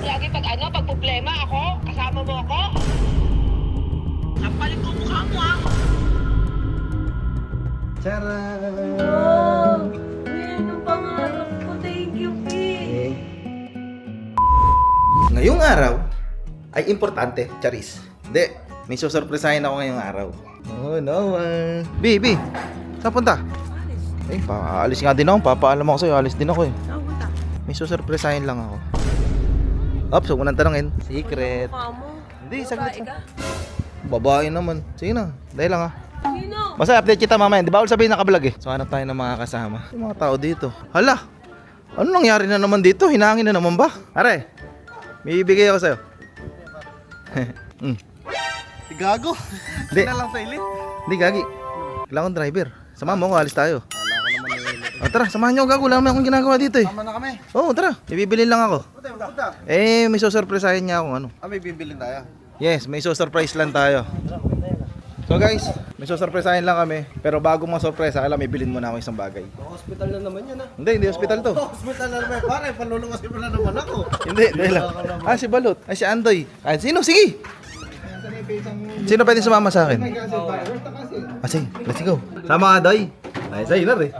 lagi pag pag problema ako, kasama mo ako. Kapalit ko mukha mo Charan! Wow! Yan ang pangarap ko. Thank you, P. Ngayong araw ay importante, Charis. Hindi, may susurpresahin ako ngayong araw. Oh, no. Baby, saan punta? Eh, aalis nga din ako. Papaalam ako sa'yo, alis din ako eh. Saan punta? May susurpresahin lang ako. Ops, huwag mo nang tanongin. Secret. Mukha mo. Hindi, Babae saglit ka? Babae naman. Sige na, dahil lang ah. Sino? Basta update kita mamaya. Di bawal sabihin nakablog eh. So hanap tayo ng mga kasama. Yung mga tao dito. Hala! Ano nangyari na naman dito? Hinangin na naman ba? Are, may ibigay ako sa'yo. Gago. Hindi. Na lang sa ilit. Hindi, gagi. Kailangan driver. Samahan mo ako, alis tayo. Wala ko naman nililit. O tara, samahan nyo, gago. Wala naman akong ginagawa dito eh. Tama na kami. Oo, tara. Ibibili lang ako. Punta. Eh, may susurpresahin niya akong ano. May bibilin tayo. Yes, may susurprise lang tayo. So guys, may susurpresahin lang kami. Pero bago ma-surpresa, kailangan may bilhin muna ako isang bagay. Hospital na naman yan Hindi hospital to. Hospital na naman. Pare, panluluwasin mo na naman ako. Hindi, dahil lang. Ah, si Balot. Ay, si Andoy. Ay, sino? Sige! Sino pwede sumama sa akin? Ah, sige. Let's go. Sama ka, Doy. Ay, sa'yo na rin.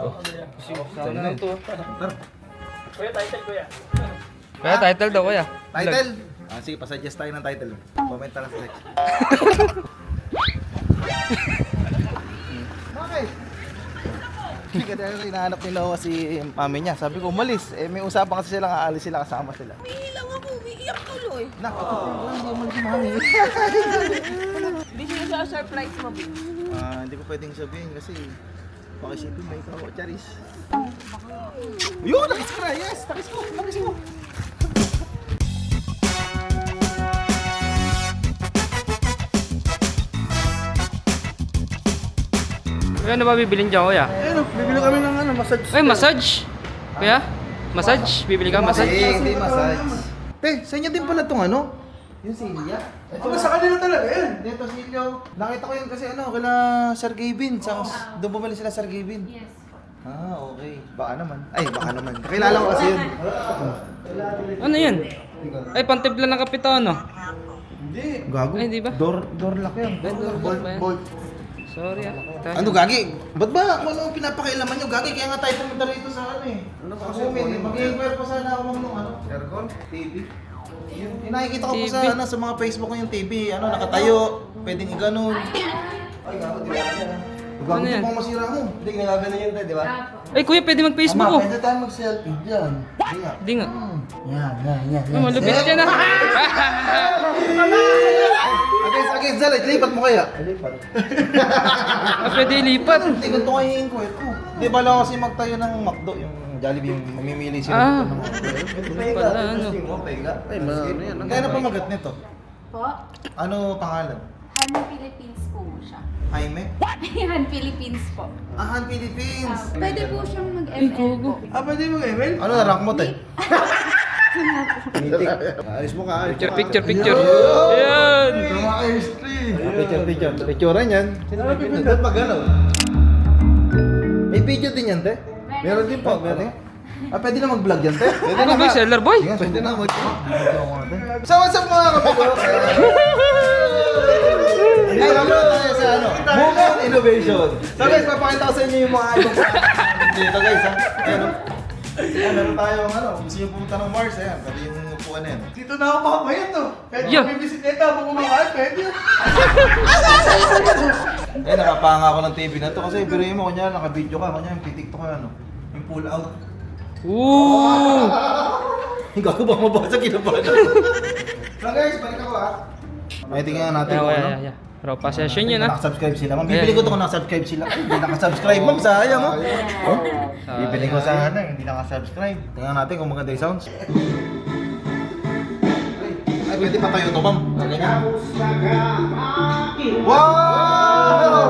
Kaya title daw kuya. Title? Ah, sige, pasuggest tayo ng title. Comment na lang sa section. Bakit? Hindi ka dahil hinahanap ni Noah si mami niya. Sabi ko, umalis. Eh, may usapan kasi silang aalis sila kasama sila. Umiilang ako. Umiiyak tuloy. Naku, hindi umalis si mami. Hindi siya surprise mo, B. Ah, hindi ko pwedeng sabihin kasi pakisipin may ikaw, Charis. Yun, nakis ko na, yes! Nakis ko! Kuya, ano ba bibilin dyan kuya? Ayun, bibili kami ng massage. Ay, massage? Kuya? Massage? Bibili ka massage? Hindi massage. Te, sa inyo din pala itong ano? Yung silya. Ito sa kanila talaga yan. Dito silyo. Nakita ko yun kasi kila Sir Gavin. Doon bumili sila Sir Gavin. Yes. Ah, okay. Baka naman. Ay, baka naman. Kakilala ko kasi yun. Ano yan? Ay, pantipla ng kapitano. Hindi. Gago. Ay, di ba? Door lock yan. Bolt ba yan? Bolt. Sorry ah. Ano, Gagi? Ba't ba kung ano pinapakailaman nyo, Gagi? Kaya nga tayo pumunta rito sa ano eh. Ano ba Sa comment, mag-inquire pa sana ako ng Aircon? TV. Yung nakikita ko po TV. sa mga Facebook ko yung TV, nakatayo, pwedeng iganon. Ay, gago, di ba yan? Gago, Ano yan? pang masira mo. Hindi, ginagano yun tayo, di ba? Ay, kuya, pwede mag-Facebook oh. Pwede tayo mag-selfie dyan. Di nga. Yan. Ay, malupit ka na. Against Zalit, lipat mo kaya? Ah, pwede ilipat. Hindi, ganito kayo i-inquire ko. Di ba lang kasi magtayo ng McDo, yung Jollibee, yung mamimili sila Ah. dito ng Ganun pala, ano. Ay, ano yan? Kaya na pamagat nito? Po, Ano pangalan? Han Philippines po siya. Jaime? Han Philippines po. Han Philippines! Pwede po siyang Ay, mag-ML gogo. po. Pwede mag-email? Ano na rank mo tayo? Ayos mo ka, ayos Picture. Ayan. Picturean yan. Sino may pipindot? Doon pag gano'n. May video din yan, te? Meron din po, meron. Ah, pwede na mag-vlog yan, te? Pwede Ano ba yung seller boy? Sige, pwede na mag-vlog. So, what's up mga kapatid? Ay, mamaya tayo sa Movement Innovation. So guys, papakita ko sa inyo yung mga ibang dito guys, ha? Ayan, ayan, meron tayong gusto nyo pumunta ng Mars, ayan, pati yung upuan na yan. Dito na ako makapayat to. Pwede Yeah. may bisikleta habang kumakain, pwede. Eh, nakapanga ako ng TV na to kasi biruin mo, kunya, naka-video ka, kunya, yung titiktok ka, yung pull out. Ooh. Hindi ka ba mabasa kinabahan ako? So guys, balik ako ha. Ay, tingnan natin kung ano. Yeah. Raw pa session yun ah. Nakasubscribe sila. Mabibili ko ito kung nakasubscribe sila. Ay, hindi nakasubscribe, ma'am. Sayang, oh. Oh? Bibili ko sana, hindi nakasubscribe. Tingnan natin kung maganda yung sounds. Ay, pwede pa tayo ito, ma'am. Ganyan. Wow!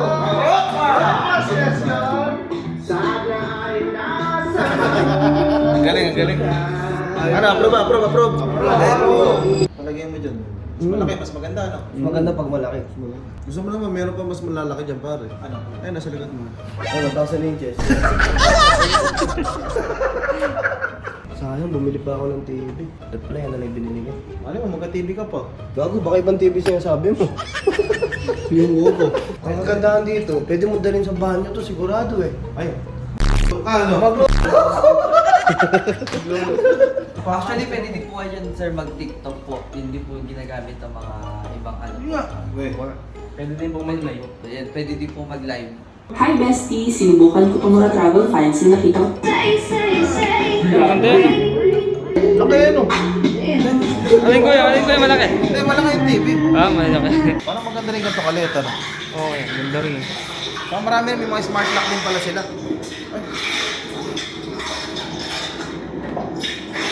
Ang galing, ang galing. Ano, approve. Palagay mo dyan. Mas malaki, mas maganda, ano? Maganda pag malaki. Gusto mo naman, meron pa mas malalaki dyan, pare. Ano? Ay, nasa likod mo. Ay, 1,000 inches. Sayang, bumili pa ako ng TV. Reply, ano na yung binili niya? Ano mo, magka-TV ka pa. Gago, baka ibang TV sinasabi mo. Yung uko. Ang kagandahan dito, pwede mo dalhin sa banyo to, sigurado eh. Ay. Ano? Actually, pwede din po kayo dyan, sir, mag-TikTok po. Hindi po ginagamit ang mga ibang ano. Wait. Pwede din pong mag-live. Ayan, pwede din po mag-live. Hi bestie, sinubukan ko itong mga travel files na nakita ko. Maganda yun. Laki ano? Alin ko yung malaki. Hindi, malaki yung TV. Ah, malaki. Parang maganda rin ganito kalit, ano? Okay, ganda rin. Saka marami rin, may mga smart lock din pala sila. Ay.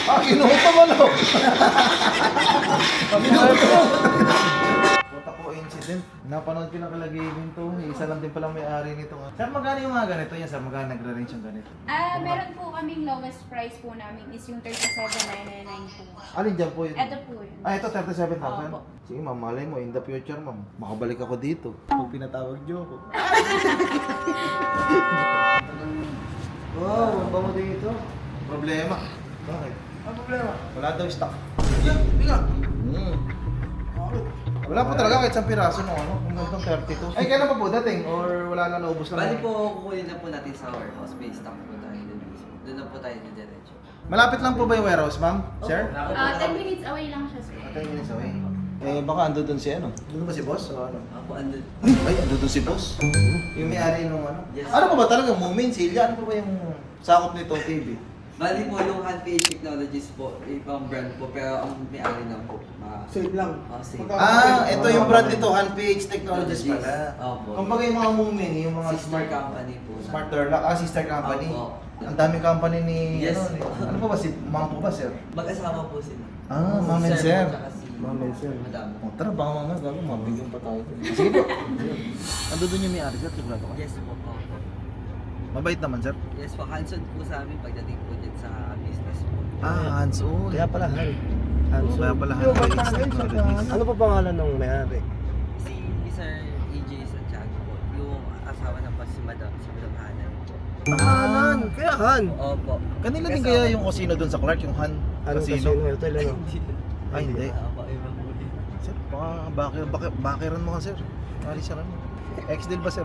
Ah, kinuha pa mo, no? Punta ko incident. Napanood ko na kalagay to. Isa lang din pala may-ari nito. Sir, magkano yung mga ganito yan? Sir, magkano nagra-range yung ganito? Meron po kaming lowest price po namin is yung 37,999 po. Alin dyan po yun? Ito po yun. Ah, ito 37,000? Opo. Sige ma'am, malay mo, in the future ma'am. Makabalik ako dito. Pag pinatawag niyo ako. Wow, ang bango dito. Problema. Bakit? Ang problema? Wala daw stock. Biga. Wala po talaga kahit isang piraso no, ano? Kung ganitong 32. Ay, kailan pa po dating? Or wala na naubos lang? Bali po, kukunin na po natin sa warehouse. May stock po tayo dun. Doon na po tayo diretso. Malapit lang po ba yung warehouse, ma'am? Sir? 10 minutes away lang siya, sir. 10 minutes away. Eh, baka ando dun si ano? Doon ba si boss? O ano? Ako andun. Ay, ando dun si boss? Yung may-ari nung ano? Yes. Ano pa ba talaga? Moomin, Silya? Ano pa ba yung sakop nito TV? Bali po, yung HandPH Technologies po, ibang brand po, pero ang may-ari lang po. Safe lang. Same. Ah, ito yung brand nito, HandPH Technologies pala. Opo. Kumbaga yung mga Moomin, yung mga Sister company po. Smart Turlock, sister company. Opo. Ang daming company ni, Yes. ano pa ba, si Ma'am po ba, sir? Mag-asawa po sila. Ah, Ma'am and Si Sir. po, tsaka si Ma'am and Sir. Madam. O, tara, baka mga gagawin, mabigyan pa tayo. Sige po. Ando doon yung may-ari, sir, sigurado ka? Yes po. Opo. Mabait naman, sir. Yes po, hands-on po sa amin pagdating po dyan sa business po. Ah, hands-on. Kaya pala, Han. Kaya pala HandPH Technologies. Ano pa pangalan ng may-ari? Si Sir EJ Santiago po, yung asawa ng si Madam Hanan po. Han! Kaya Han! Opo. Kanila din kaya yung casino doon sa Clark, yung Han Ano Casino? casino hotel, ano? Ay, hindi. Opo, iba po din. Sir, baka bakiran mo ka, sir. Ali, sir, ano? Ex-deal ba, sir?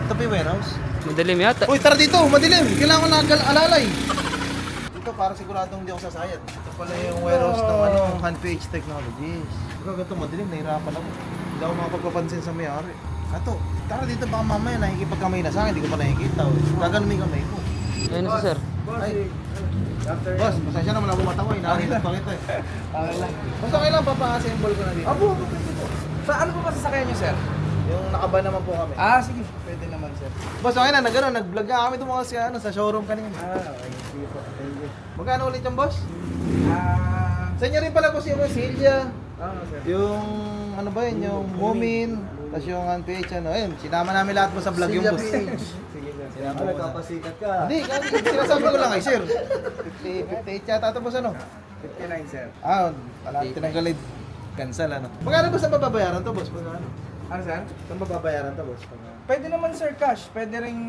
Ito pa yung warehouse. Madalim yata. Uy, tara dito, madilim. Kailangan ko na alalay. Dito, para siguradong hindi ako sasayad. Ito pala yung warehouse ng HandPH Technologies. Ikaw ganito, madilim, nahirapan ako. Hindi ako makapagpapansin sa may-ari. Ato, tara dito, baka mamaya nakikipagkamay na sa akin, hindi ko pa nakikita. Gagano may kamay ko. Ayun si sir. Ay, boss, pasensya naman ako mataway. Nakakita pa kita eh. Okay lang. Basta okay lang, papa-assemble ko na dito. Apo, sa ano po ba sasakyan niyo, sir? Yung nakaba naman po kami. Sige. Pwede naman, sir. Boss, okay na, nag-vlog nga kami itong mga sa showroom kanina. Okay. Sige po. Thank you. Magkano ulit yung boss? Sa inyo rin pala po si Silja. Sir. Yung ano ba yun, yung Moomin, tapos yung HandPH, ano, ayun, sinama namin lahat po sa vlog yung boss. Sige, sir. Sinama Ano, ko na. kapasikat ka? Hindi, sinasabi ko lang kay sir. 58 yata ito boss, ano? 59, sir. Ah, wala, tinanggalid. Cancel, ano? Magkano ba sa babayaran to, boss? Magkano? Ano, sir? Saan babayaran to, boss? Pwede naman sir cash, pwede ring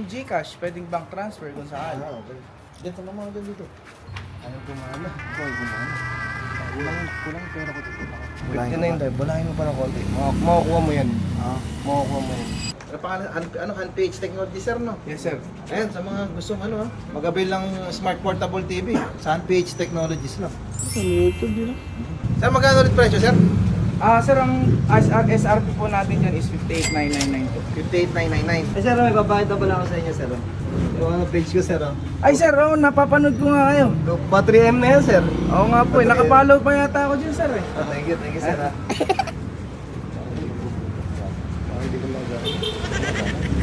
GCash, pwedeng bank transfer kung saan. Ah, okay. Diyan sa mga dyan dito. Ayaw gumana. Ito ay gumana. Kulang pera ko dito. 59, tayo. Bulahin mo pa ng konti. Makukuha mo yan. Makukuha mo yan. Ano pangalan? HandPH Technology, sir, no? Yes sir. Ayan, sa mga gustong ano, mag-avail ng Smart Portable TV, sa HandPH Technologies lang. Sa YouTube yun. Sir, magkano ulit presyo, sir? Sir, ang SRP po natin dyan is 58,992. 58,999. Sir, may babayad na pala ako sa inyo, sir. Yung ano page ko, sir. Ay sir, napapanood ko nga kayo. Battery M na yan, sir. Oo nga po, nakapollow pa yata ako dyan sir eh. Thank you, sir. Hindi ko magagawa.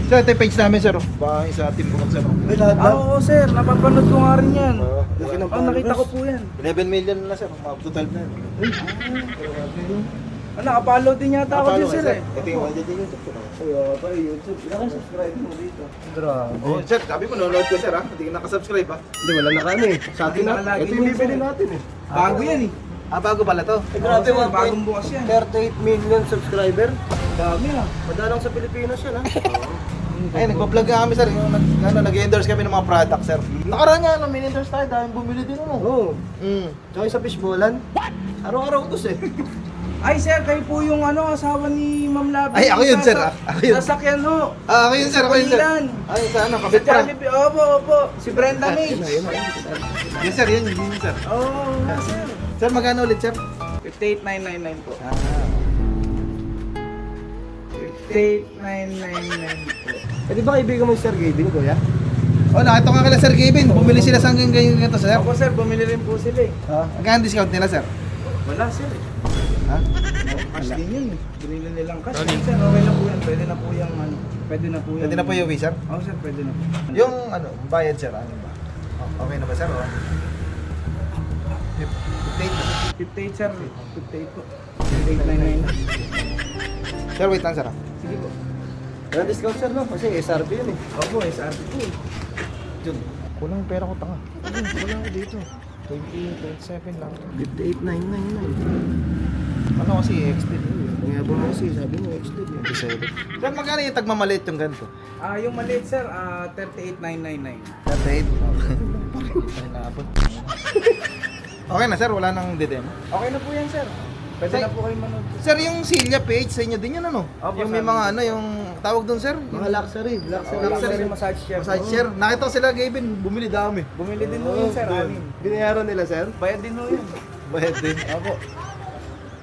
Sir, ito yung page namin, sir. Baka isa team ko sir. May lahat na. Oo sir, napapanood ko nga rin yan. Laki ng Nakita ko followers. po yan. 11 million na, sir. Mga total na. Nakapollow din yata ako dyan sir eh. Ito yung budget din YouTube ko. Kaya pa YouTube. Ilang subscribe mo dito? Grabe. Oh, sir, sabi mo, nanonood ko, sir, ha? Hindi ka nakasubscribe, ha? Hindi, wala na kami. Sa atin na. Lagi Ito yung minsan. bibili natin eh. Bago yan eh. Ah, bago pala to. Grabe, Oo, sir, bagong bukas yan. 38 million subscriber. Dami ah. Madalang sa Pilipinas yan, ha? Ay, nagpa-vlog kami sir. Yung nag-endorse kami ng mga product sir. Nakaraan nga, min-endorse tayo dahil bumili din ano. Oo. Mm. Tsaka yung sa fishbowlan. Araw-araw utos eh. Ay sir, kayo po yung asawa ni Ma'am Labi. Ay, ako yun, sir. Ako yun. Sasakyan ho. Ako yun sir, ako yun sir. Ilan? Ay, sa ano, Sa kapit prank. Jollibee, opo. Si Brenda May. Yes sir, yun sir. Oo, sir. Sir, magkano ulit sir? 58,999 po. 58,999 po. Eh di ba kaibigan mo si Sir Gavin, kuya? Oh, nakita ko nga kila Sir Kevin. Bumili sila sa hanggang ganyan ganito sir. Ako sir, bumili rin po sila eh. Ha? Magkano discount nila sir? Wala sir eh. Ha? Cash din yun eh. Binili nilang cash. Sir, okay na po yan. Pwede na po yung Pwede na po yung... Pwede na po yung sir? Oo sir, pwede na po. Yung ano, bayad sir, ano ba? Okay na ba sir? Oh? 58 na. 58 sir. 58 po. 58,999. Sir, wait lang sir. Sige po. Wala discount sir no? Kasi SRP yun eh. Opo, SRP po eh. Jun, kulang yung pera ko tanga. Wala ako dito. 27 lang. 58,999. Ano kasi extend? Kaya po kasi sabi mo extend eh. 27. Sir, magkano yung tagmamaliit yung ganito? Yung maliit sir, 38,999. 38. Okay na sir, wala nang dedemo. Okay na po yan sir. Pwede Say- na po kayo manood. Sir, yung Silya page sa inyo din yan ano? Opo, Yung may sa mga ano, yung tawag doon sir? Mga luxury. Luxury massage chair. Massage chair. Nakita ko sila Gavin, bumili dami. Bumili din ho yun sir, anim. Binayaran nila sir? Bayad din ho yun. Bayad din. Opo.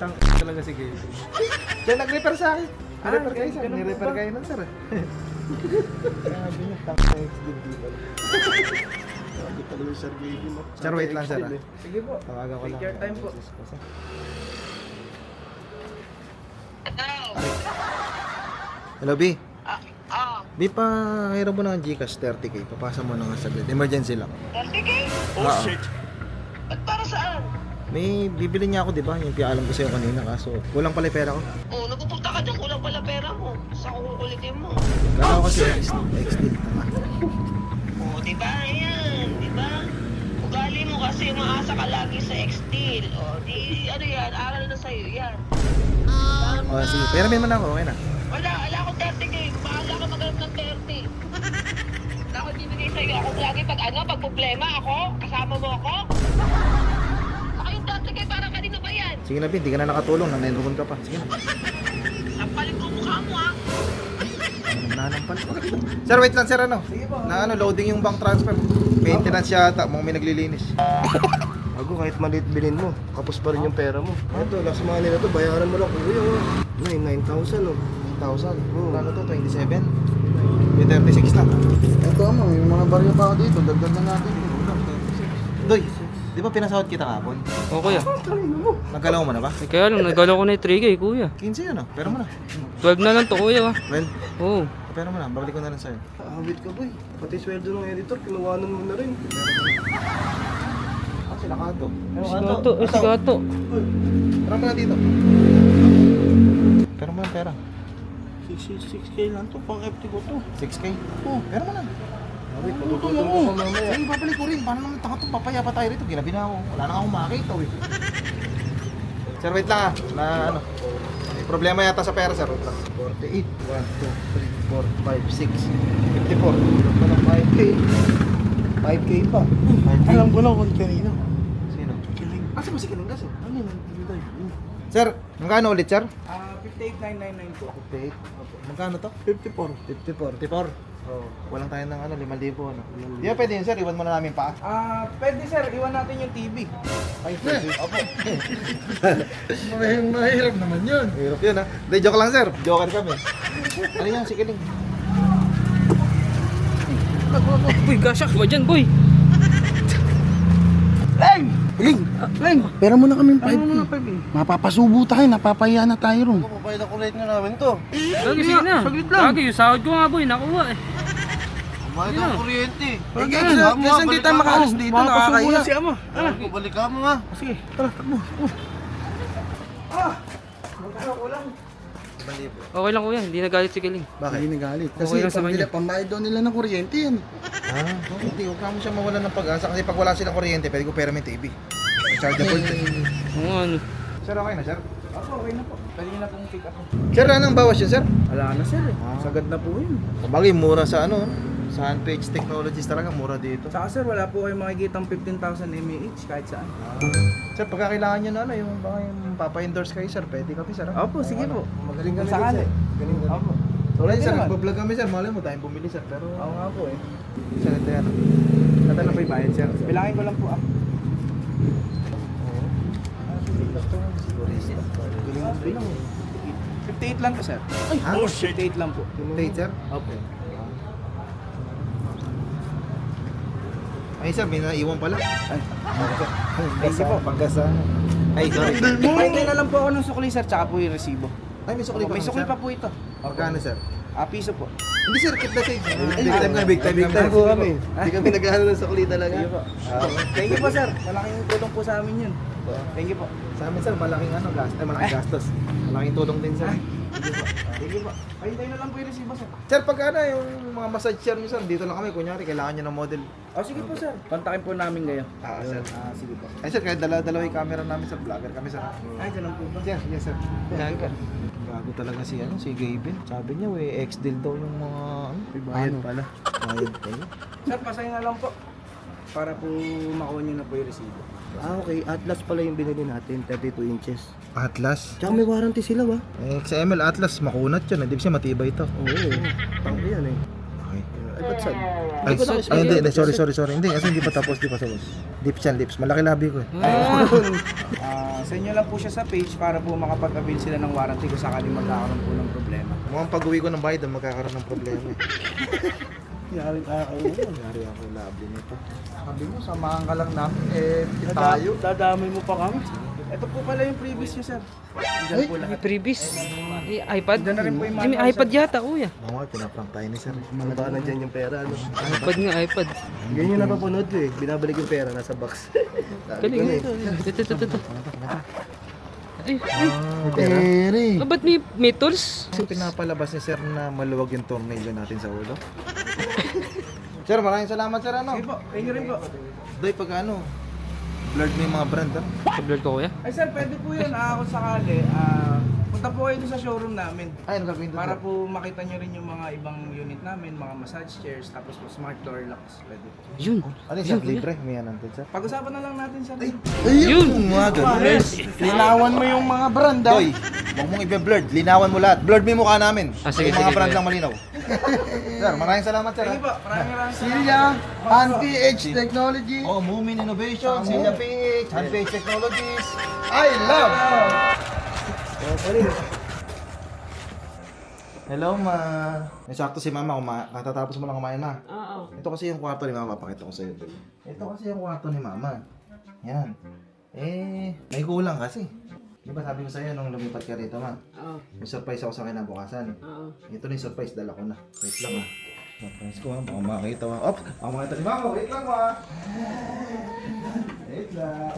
Tang talaga si Gavin. Kaya nag-refer sa akin. Nag-refer kayo sir. ganun po Nag-refer ba? kayo nun sir. Sabi niya, tang extend dito. Sabi pala yung Sir Gavin mo. Sir, wait lang sir. Sige po. Tawagan ko lang. Take your time po. Hello, B. Ah, B, pa hiram mo na ng Gcash 30k. Papasa mo na nga saglit. Emergency lang. 30K? Oh, Ba't para saan? May bibili niya ako, di ba? Yung pialam ko sa'yo kanina. Kaso, kulang pala yung pera ko. Oh, nagpupunta ka dyan, kulang pala pera mo. Sa kukulitin mo. Kala ko kasi extend. Oh, di ba? Ayan, di ba? Ugali mo kasi maasa ka lagi sa X-Deal. Oh, di, ano yan, aral na sa'yo yan. Oh, sige. Pero may man ako, okay na. Wala akong 30K. Bahala ka maghanap ng 30. Wala akong bibigay sa'yo. Ako lagi pag problema ako, kasama mo ako. Saka yung 30K para kanino ba yan? Sige na, B. Hindi ka na nakatulong. Nanenroon ka pa. Sige na. Sampalit ko mukha mo ha. Nanampal. Sir, wait lang, sir. Ano? Na ano, loading yung bank transfer. Maintenance yata. Mga may naglilinis. Bago kahit maliit bilhin mo, kapos pa rin yung pera mo. Ito, last money na to, bayaran mo lang kuya. 9,000 oh. 1,000. Ano to? 27? May 36 lang. Ito ano, yung mga baryo pa ako dito, dagdag na natin. Doy, di ba pinasahod kita kahapon? O kuya. Nagalaw mo na ba? Eh, kaya lang, nagalaw ko na yung 3K kuya. 15 yun ah. Pero mo na. 12 na lang to kuya. 12. Oo. Pero mo na. Babalik ko na lang sa'yo. Awit ka boy. Pati sweldo ng editor, kinuwanan mo na rin. Ah, sila Kato. Sigato, sigato. Pero mo na dito. Pero mo na pera. 6K lang to, pang FT ko to. 6K? Oo. Pero mo na. Awit, pagkukulong ko pa mamaya. Sige, babalik ko rin. Paano naman tanga to? Papaya pa tayo rito. Ginabi na ako. Wala na akong makita eh. Sir, wait lang ah. Na ano. May problema yata sa pera, sir. 48. 1, 2, 3, 4, 5, 6. 54. Wala pa ng 5K. 5K pa. 5K. Alam ko lang kung kanino. Sino? Kiling. Asa ba si Kiling kasi? Ano yun? Hindi tayo. Sir, magkano ulit, sir? 58,999 po. 58. Magkano to? 54. 54. Oh, walang tayo ng ano, 5,000 ano. Di ba pwede yun, sir? Iwan mo na namin pa. Pwede sir, iwan natin yung TV. Ay, pwede. Opo. Mahirap naman yun. Hirap yun, ha? Hindi, joke lang, sir. Joker kami. Ano yan, si Kiling? Boy, gasyak ba dyan, boy? Leng, pera mo na kami 5K. Mapapasubo tayo, napapahiya na tayo ron. Papayad ako rate na namin to. Lagi, sige na. Lagi, yung sahod ko nga boy, nakuha eh. Kumayad ang kuryente. Kasi hindi tayo makaalis dito, nakakaya. Si ama. Balik ka mo nga. Sige, tara, takbo. Okay lang kuya, hindi nagalit si Kiling. Bakit? Hindi nagalit. Okay lang sa kanya. Pambayad daw nila ng kuryente yan. Ah, hindi. Huwag ka mo siya mawalan ng pag-asa kasi pag wala silang kuryente, pwede ko pera may TV. Rechargeable to. Oo ano. Sir, okay na, sir? Ako, okay na po. Pwede nyo na pong pick up. Sir, anong bawas yun, sir? Wala na sir eh. Sagad na po yun. Sabagay, mura sa ano, sa Handpage Technologies talaga, mura dito. Saka sir, wala po kayong makikitang 15,000 mAh kahit saan. Sir, pagka kailangan nyo na ano, yung baka yung papa-endorse kayo, sir, pwede kami, sir. Opo, sige po. Magaling Kung kami sakali. din, sir. Galing kami. Opo. So, right, sir, naman. nagpa-vlog kami, sir. Malay mo, tayong bumili, sir. Pero, Oo nga po eh. sir, ito yan. Ito na po yung bayad sir. Bilangin ko lang po ah. Bilang 58 lang po sir. Ay, 58 lang po. Tate, sir? Opo. Ay, sir, may naiwan pala. Ay, thank you po. Pagkasa. Ay, sorry. Pahingay na lang po ako ng sukli sir, tsaka po yung resibo. Ay, may sukli pa. May kami, sukli sir. pa po ito. Magkano, sir? Piso po. Hindi, sir, keep the change. Big Ay, time kami, big time Big time po kami. Hindi kami nag-ano ng sukli talaga. Thank you po. Thank you po sir. Malaking tulong po sa amin yun. Thank you po. Sa amin, sir, malaking ano, malaking gastos. Malaking tulong din, sir. Thank you po. Pahintay na lang po yung resibo sir. Sir, pag ano, yung mga massage chair nyo, sir, dito lang kami. Kunyari, kailangan nyo ng model. Sige po sir. Kontakin po namin kayo. Sir. Sige po. Ay, sir, kahit dalawa yung camera namin, sir. Vlogger kami, sir. Ay, ganun po ba? Yes, yes, sir. Gago talaga si Gavin. Sabi niya, ex-deal daw yung mga Bayad pala. Bayad pala. Sir, pasahin na lang po. Para po makuha nyo na po yung resibo. Okay. Atlas pala yung binili natin, 32 inches. Atlas. Tsaka may warranty sila ba? Sa ML Atlas, makunat yun. Hindi siya matibay ito. Oo. Pang yan eh. Okay. Ay, ba't saan? Ay, hindi. Sorry. Hindi, kasi hindi pa tapos. Lips yan, lips. Malaki labi ko eh. Sa inyo lang po siya sa page para po makapag-avail sila ng warranty kung sakaling magkakaroon po ng problema. Mukhang pag-uwi ko ng bahay doon, magkakaroon ng problema eh. Yari kayo yun. Yari ako labi nito. Sabi mo, samahan ka lang namin. Dadamay mo pa kami. Ito po pala yung previous nyo, sir. Diyan po May lahat. previous. iPad? Diyan na rin po yung Ay, may manual, iPad yata, kuya. Oo nga, pinaprank tayo ni sir. Baka nandyan yung pera. Ano? iPad nga, iPad. Ganyan yung napapanood ko eh. Binabalik yung pera, nasa box. Galing. Ito. Ay, Pere. ba't may tools? Kasi pinapalabas ni sir na maluwag yung tornilyo natin sa ulo. Sir, maraming salamat sir ano. Sige po, thank you rin po. Doy, pag ano, blurred mo yung mga brand ha. Tablet ko, kuya. Ay sir, pwede po yun. Kung sakali, punta po kayo doon sa showroom namin. Ay, ano gagawin doon? Para po makita nyo rin yung mga ibang unit namin, mga massage chairs, tapos po smart door locks. Pwede po. Yun. Ano yung sir, libre? May yan nandun sir. Pag-usapan na lang natin sir. Ayun! Mga ganun. Linawan mo yung mga brand ha. Doy, huwag mong i-blurred. Linawan mo lahat. Blurred mo yung mukha namin. Sige, yung mga sige, brand kuya. lang malinaw. Sir, maraming salamat sir. Thank you po. Maraming Silya, Handpage Technology. Oh, Moomin Innovation, Silya PH, Handpage Technologies. I love! Hello, ma. May sakto si mama, katatapos mo lang kumain na. Oo. Ito kasi yung kwarto ni mama, pakita ko sa'yo. Ito kasi yung kwarto ni mama. Yan. May kulang kasi. Di ba sabi ko sa'yo nung lumipat ka rito, ma? Oo. May surprise ako sa kinabukasan. Oo. Ito na yung surprise, dala ko na. Wait lang ha. Surprise ko ha, baka makakita ha. Ops! Baka makita ni mama, wait lang ha. Wait lang.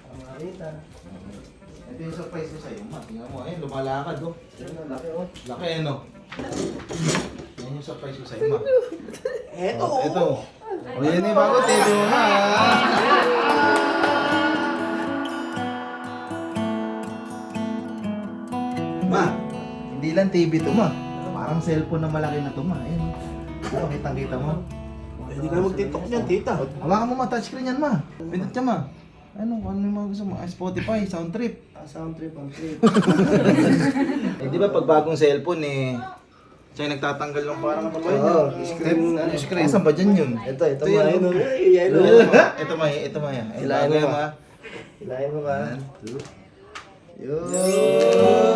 Baka makakita. Ito yung surprise ko sa'yo, ma. Tingnan mo, ayun, lumalakad oh. Laki oh. Laki ano. Yan yung surprise ko sa'yo, ma. Ito! Ito. O yan yung bago, TV mo na ha. Ma, hindi lang TV to ma. Parang cellphone na malaki na to ma. Ayun. Ano, kitang-kita mo? Hindi ka mag-tiktok niyan, tita. Hawakan mo ma, touchscreen yan ma. Pindot ka ma. Ano yung mga gusto mo? Spotify, sound trip. Sound trip, ang trip. Di ba pag bagong cellphone siya yung nagtatanggal ng parang ano ba yun? Oo, screen, ano. Screen, saan ba dyan yun? Ito Ito mga yun. yun. Yellow. Ito ma yan. Ay, Hilahin bago mo, yan ma. ma. Hilahin mo ba? 1, 2. Yun.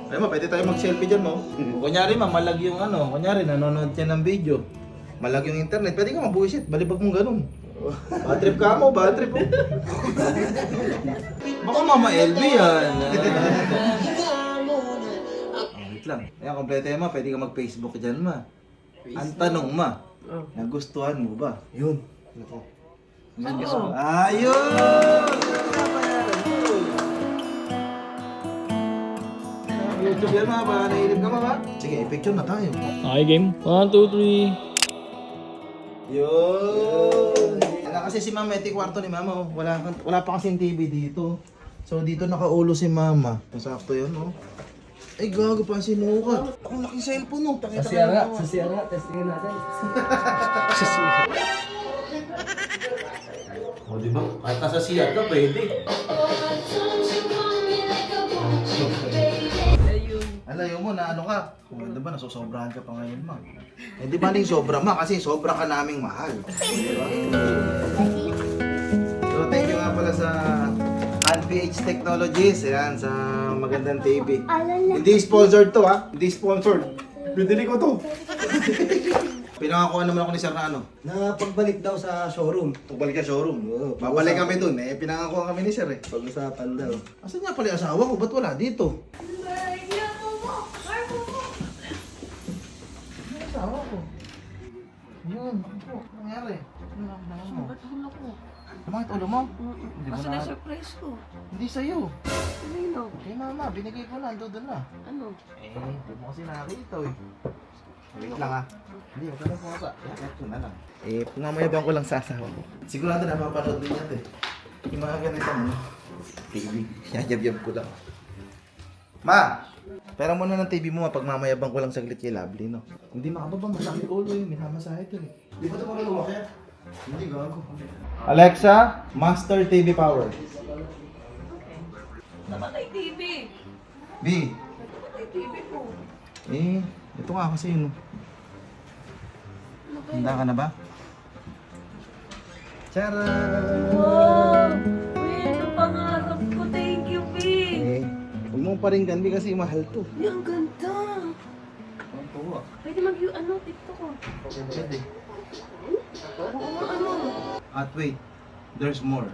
Ay mo, pwede tayo mag-selfie dyan mo. Kunyari ma, malag yung ano. Kunyari, nanonood siya ng video. Malag yung internet. Pwede ka mabuisit. Balibag mong ganun. Bad trip ka mo, bad trip mo. Baka Mama LB yan. Wait lang. Ayan, kompleto yan ma. Pwede ka mag-Facebook dyan ma. Ang tanong ma, nagustuhan mo ba? Yun. Ayun! YouTube yan ma, baka nailip ka ma ba? Sige, picture na tayo. Okay, game. 1, 2, 3. Yun! kasi si Mama, ito yung kwarto ni Mama. Oh. Wala pa kasing TV dito. So dito nakaulo si Mama. Masakto yun, oh. Ay, gago pa sinukat. Ang laking cellphone, oh. Takita ka na. Sa Sierra, testingin natin. O, di ba? Kahit nasa CR ka, pwede. Alayo mo na ano ka. Di ba, nasusobrahan ka pa ngayon, Ma. Eh, di ba yung sobra, Ma? Kasi sobra ka naming mahal. Di ba? So, thank you nga pala sa PH Technologies. Ayan, sa magandang TV. Hindi sponsored to, ha? Hindi sponsored. Bidili ko to. Pinangakuha naman ako ni Sir na ano. Na pagbalik daw sa showroom. Pagbalik ka showroom. Oo, Babalik kami dun. Eh, pinangakuha kami ni Sir eh. Pag-usapan daw. Asan nga pala yung asawa ko? Ba't wala dito? Yung asawa ko. Yun. Ano nangyari? Ano ba't ulo ko? Bakit ulo mo? Hindi mo na... surprise ko. Hindi sa'yo. Nino? Kay Mama, binigay ko na. Ando doon na. Ano? Eh, hindi mo kasi nakakita eh. Wait lang ha. Hindi, huwag ka na pumasa. Ito na lang. Eh, pumamayabang ko lang sa asawa ko. Sigurado na mapanood din yan eh. Yung mga ganito mo. TV. Yayab-yab ko lang. Ma! Pera mo na ng TV mo, pagmamayabang ko lang saglit kay Lovely, no? Hindi makababa, masakit ulo yun. Minamasahe ito eh. Di ba ito pa lumaki? Hindi gago. Alexa, master TV power. Namatay TV. B. Namatay TV ko. Eh, ito nga kasi yun. Handa ka na ba? Charan! Wow! Uy, ano pangarap ko? Thank you, B. Eh, huwag mo pa rin ganbi kasi mahal to. Uy, ang ganda. Ang tuwa. Pwede TikTok ko. Pwede. Oo nga, ano? At wait, there's more.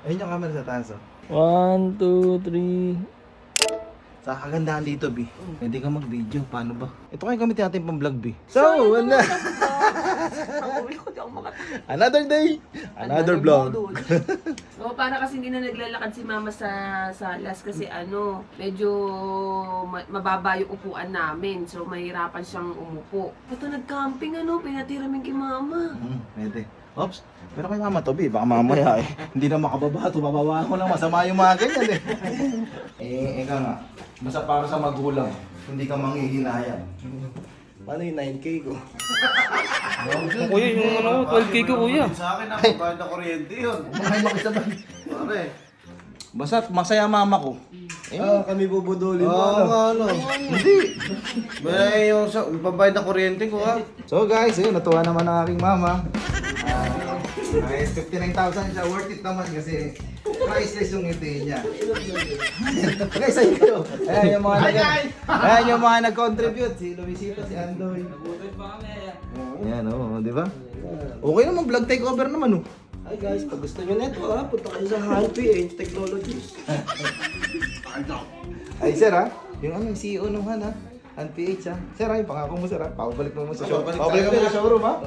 Ayun yung camera sa taas, oh. 1, 2, 3. Sa kagandahan dito, B. Pwede ka mag-video. Paano ba? Ito kayo gamitin natin pang vlog, B. So, ano? Another day, another vlog. So, para kasi hindi na naglalakad si Mama sa salas kasi ano, medyo mababa yung upuan namin. So, mahirapan siyang umupo. Ito nag-camping ano, pinatira min kay Mama. Pwede. Oops. Pero kay Mama to, B. Baka mamaya eh. Hindi na makababa ito. Bababa ko lang. Masama yung mga ganyan eh. Eka nga. Basta para sa magulang. Hindi ka manghihinayang. Paano yung 9K ko? Kuya, yung ano, 12K ko, kuya. Sa akin, nakapagbayad na kuryente yun. Kumain makisabay. Pare. Basta masaya mama ko. Kami bubudulin mo. Oo nga, ano. Hindi. May yung pambayad na kuryente ko, ha? So guys, ayun, natuwa naman ang aking mama. 59,000 siya, worth it naman kasi priceless yung ngiti niya. Guys, ayun kayo. Ayan yung mga nag-contribute. Si Luisito, si Andoy. Ayan, oo, di ba? Okay naman, vlog takeover naman, oh. Hi guys, pag gusto nyo neto punta kayo sa Han PH Technologies. Ay, sir, ha? Yung ano, CEO nung Han, ha? Han PH, ha? Sir, ay, pangako mo, sir, ha? Pabalik mo sa showroom. Pabalik mo sa showroom, ha?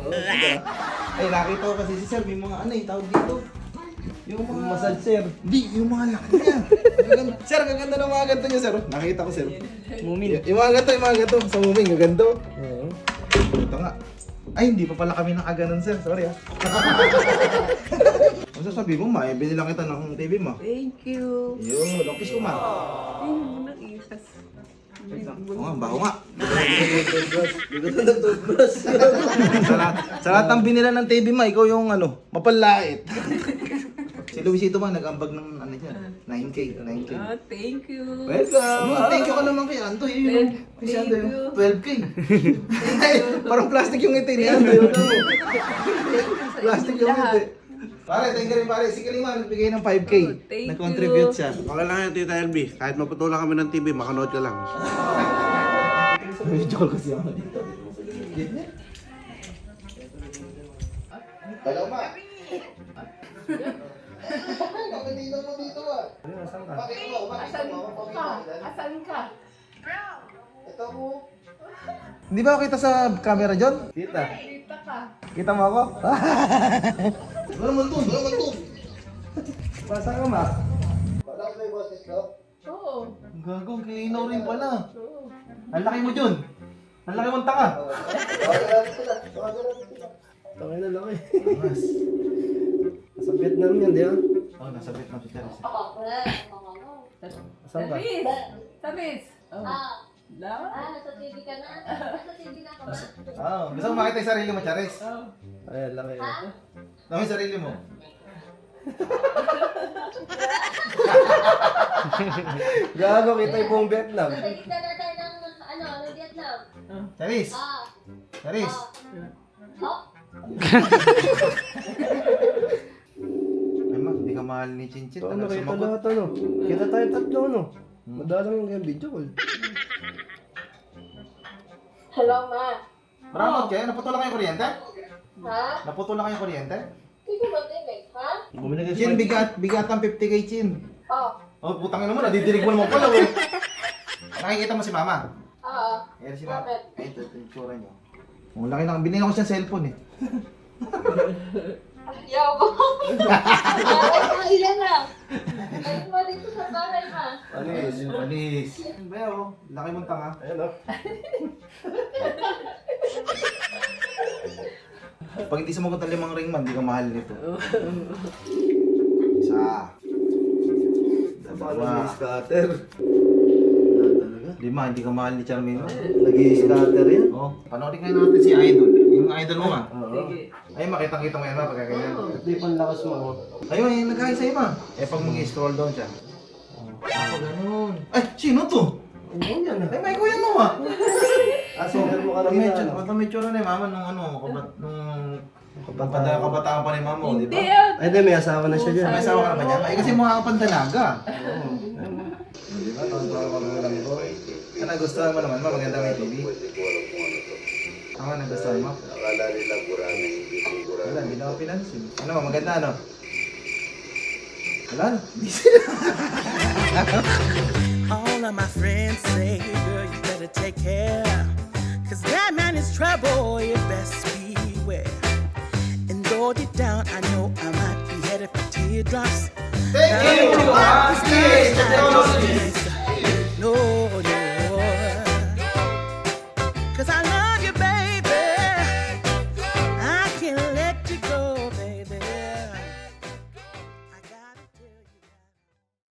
Ay, nakita ko kasi si sir, may mga ano, tawag dito. Yung mga massage, sir. Hindi, yung mga laki niya. Sir, gaganda ng mga ganito niya, sir. Nakita ko, sir. Mumin. Yung mga ganito, sa Mumin, gaganda. Oo. Ito nga. Ay, hindi pa pala kami nakaganon, sir. Sorry, ha? Ano sasabi mo, ma? Bili lang kita ng TV mo. Thank you. Yun, lokis ko, ma. Ay, muna ihas. Oo nga, baho nga. Gaganda ng toothbrush. Sa lahat ng binila ng TV, ma, ikaw yung ano, mapalait. Si Luisito ma, nag-ambag ng ano dyan, 9K. Ah, thank you. Welcome! Thank you ka naman kay Antoy. Si Antoy, 12K. Parang plastic yung ngiti ni Antoy. Plastic yung ngiti. Pare, thank you rin pare. Si Kalima, nagbigay ng 5K. Thank Nag-contribute siya. Okay lang yan, Tita LB. Kahit maputulan kami ng TV, makanood ka lang. Video call kasi ako dito. Hello, ma. Dito mo dito ah. Asan ka? Ito mo. Hindi ba ako kita sa camera, John? Kita. Kita ka. Kita mo ako? Wala naman to. Pasa ka, ma. Wala ko yung boses ko? Oo. Gagong, kilinaw rin pala. Ang laki mo, John. Ang laki mong taka. Tangay na lang eh. Mas. Vietnam yan, di ba? Oh, nasa Vietnam si Charis. Saan ka? Tamis! Nasa TV ka na? Nasa TV na ka ba? Oh, gusto mo makita yung sarili mo, Charis? Ayan, laki. Ano yung sarili mo? Gago, kita yung buong Vietnam. Nasa gitna na tayo ng Vietnam. Charis! Ah. Charis! Oh. Ay ma, hindi ka mahal ni Chinchin. Ito, Talagang nakita sumagot. lahat, ano. Kita tayo tatlo, no? Madalang yung video call. Hello, ma. Brownload kayo? Naputulan kayo kuryente? Ha? Naputulan kayo kuryente? Hindi ko matimig, ha? Bumili ka Chin, bigat ang 50k, Chin. Oh. Oh, putang ina mo, nadidirig mo naman pala, eh. Nakikita mo si Mama? Oo. Ayan si Mama. Bakit? Ay, ito yung tsura niyo. Oh, laki na. Binili ko siya cellphone, eh. Yabo. Ay, ilan lang. Ayun mo dito sa bahay, ma. Panis. Panis. Bayaw, oh. Laki mong tanga. Ayan, oh. Pag hindi sumagot ng 5 ring man, di ka mahal nito. Isa. Paano Dalawa. may scatter? 5, hindi ka mahal ni Charmino. Nag-i-scatter yan? Oh, panoorin ngayon natin si Idol. Yung Idol mo, ma. Oo. Ay, makita-kita mo yan, ma, pagka ganyan. Di panlakas mo, oh. Ayun, yung nagkain sa'yo, ma. Eh, pag mag-scroll down siya. Ako, ganun. Ay, sino to? Ano yan, ah? Ay, may kuya mo, ma. Single mo ka na Medyo, kita, may tsura na yung mama nung kabataan pa ni mama, oh, di ba? Ay, di, may asawa na siya dyan. May asawa ka na ba niya? Ay, kasi mga kapantalaga. Oo. Di ba? Tonto ka magulang ko. Ano, gusto mo naman, ma? Maganda may TV. Ako, nagustuhan mo? Wala, hindi na ako pinansin. Ano ba, maganda, ano? Wala na. All of my friends say, girl, you better take care. Cause that man is trouble, you best beware. And though deep down, I know I might be headed for teardrops. Thank you, Ate Technology.